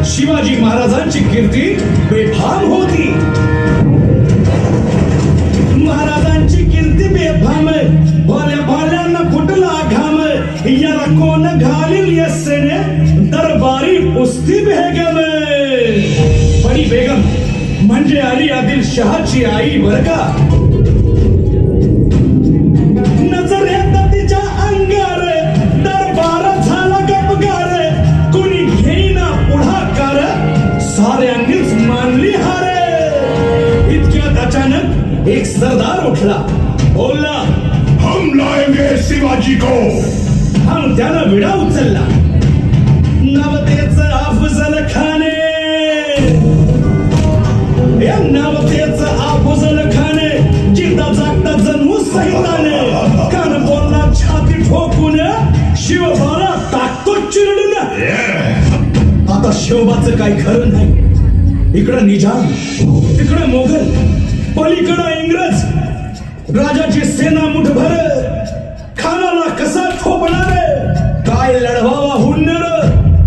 शिवाजी महाराजांची कीर्ती बेफाम होती. महाराजांची कीर्ती बेफाम, भल्या भाल्यांना फुटला घाम. याला कोण घालील यस्सेने दरबारी पुस्ती बेगम. बडी बेगम म्हणजे अली आदिल शहाची आई बर का. नजरेत तिच्या अंगार दरबार झाला गपगार. कुणी घेईना पुढाकार, साऱ्यांनीच मानली हार. इतक्यात अचानक एक सरदार उठला, बोलला, हम लाएंगे शिवाजी को. हम त्यानं विडा उचलला. नवतेच अफजल खाने, या नवतेच अफजल खाने, जिद्दा जागता जणू सैताने. कान बोलला छाती ठोकून, शिवबाला टाकतो चिरडून. आता शिवबाचं काही खरं नाही. इकडं निजाम, तिकडं मोगल, पलीकडं इंग्रज. राजाची सेना मुठभर, खानाला कसा ठोपणार. काय लढवावा हुन्नर,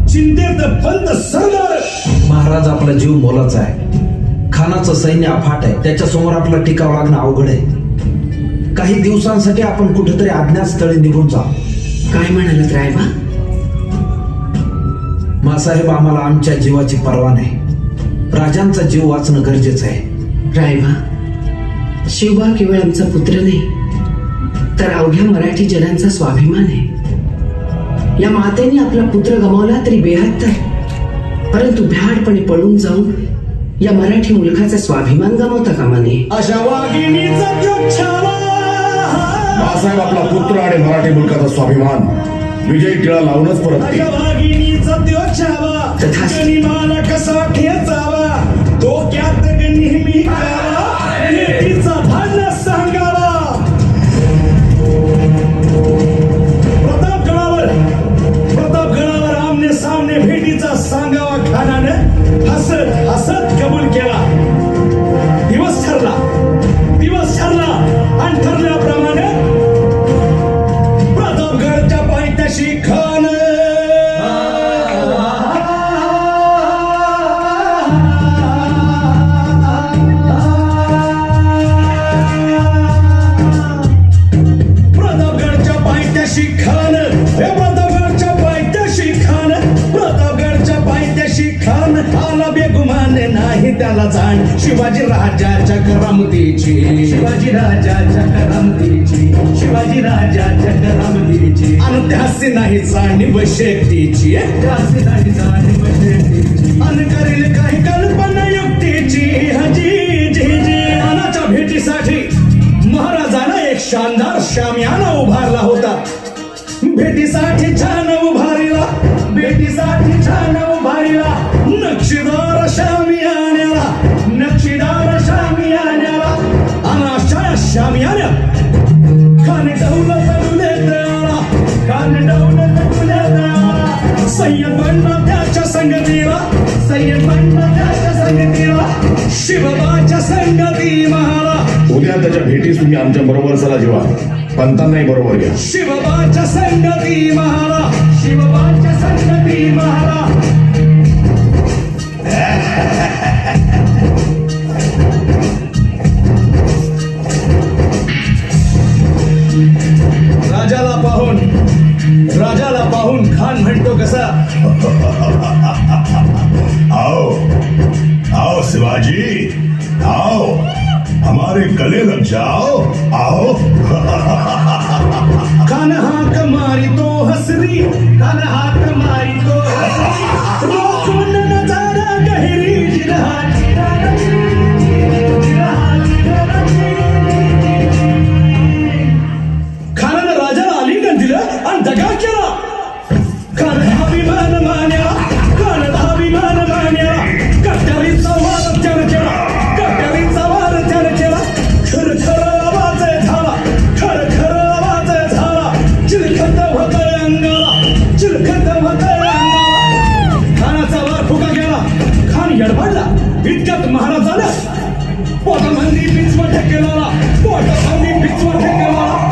चिंतेत पंत सरदार. महाराज आपला जीव मोलाचा आहे. खानाचं सैन्य अफाट आहे. त्याच्या समोर आपला टिकाव लागणं अवघड आहे. काही दिवसांसाठी आपण कुठेतरी अज्ञातस्थळी निघून जा. काय म्हणालात रायबा? मासाहेब, आम्हाला आमच्या जीवाची पर्वा नाही. राजांचा जीव वाचणं गरजेचं आहे. रायबा, शिवबा केवळ आमचा पुत्र नाही, तर अवघ्या मराठी जनांचा स्वाभिमान आहे. या मातेने आपला पुत्र गमावला तरी बेहत्तर, परंतु भ्याडपणे पळून जाऊन या मराठी मुलखाचा स्वाभिमान गमावता कामा नये. अशा वाघिणीचा छावा. मासाहेब, आपला पुत्र आणि मराठी मुलकाचा स्वाभिमान विजयी टिळा लावूनच परत अशा वाघिणीचा छावा. तथास्तु. गनिमाला कसा ठेचावा, डोक्यात नेहमी कावा. लेकीचा भांडण सांगावा. प्रतापगडावर आमने सामने भेटीचा सांगावा. खानाने हसत हसत कबूल केला. दिवस ठरला आणि ठरल्याप्रमाणे प्रतापगडच्या पायथ्याशी खान आला बेगुमान नाही त्याला जाण. शिवाजी राजाच्या करामतीची, शिवाजी राजाच्या करामतीची, शिवाजी राजाच्या करामतीची. आणि त्यासी नाही जाणीव शेतीची, त्यासी नाही जाणीव शेतीची. आणि करील काही कल्पना युक्तीची. हजी जी जी अनाच्या भेटीसाठी महाराजांना एक शानदार शामियाना उभारला होता. भेटीसाठी छान उभारीला, भेटीसाठी छान उभारीला. नक्षीदार शामियान्याला, नक्षीदार शामियान्याला. अनाशा शामियान्या खान दौलत तुले दयाला, खान दौलत तुले दयाला. सय्यद बनला त्याच्या संगतीला, सय्यद बनला त्याच्या संगतीला. शिवबाच्या संगती महारा. उद्या त्याच्या भेटीस तुम्ही आमच्या बरोबर चला. जेव्हा पंतांनाही बरोबर घ्या. शिवबाच्या संगती महारा, शिवबाच्या संगती महारा. राजाला पाहून खान म्हणतो कसा, आओ आओ शिवाजी, आओ हमारे गले लग जाओ. आओ. खान हाक मारी तो हसरी, खान हाक मारी तो हसरी. रोखून नजारा गहिरी जिरहाची. खानानं राजाला आलिंगन दिलं आणि दगा केला. खान अभिमान मान्या, खान अभिमान मान्या. कट्यारीचा वार त्यानं केला, कट्यारीचा वार त्यानं केला. खरखर आवाज झाला, खरखर आवाज झाला. चिलखत होतंय अंगाला, चिलखत होतंय अंगाला. खानाचा वार फुका यडपाडला इतक्यात महाराजानं पोटामध्ये पिचवा ठेकेला पोटामध्ये पिचवा ठेकेला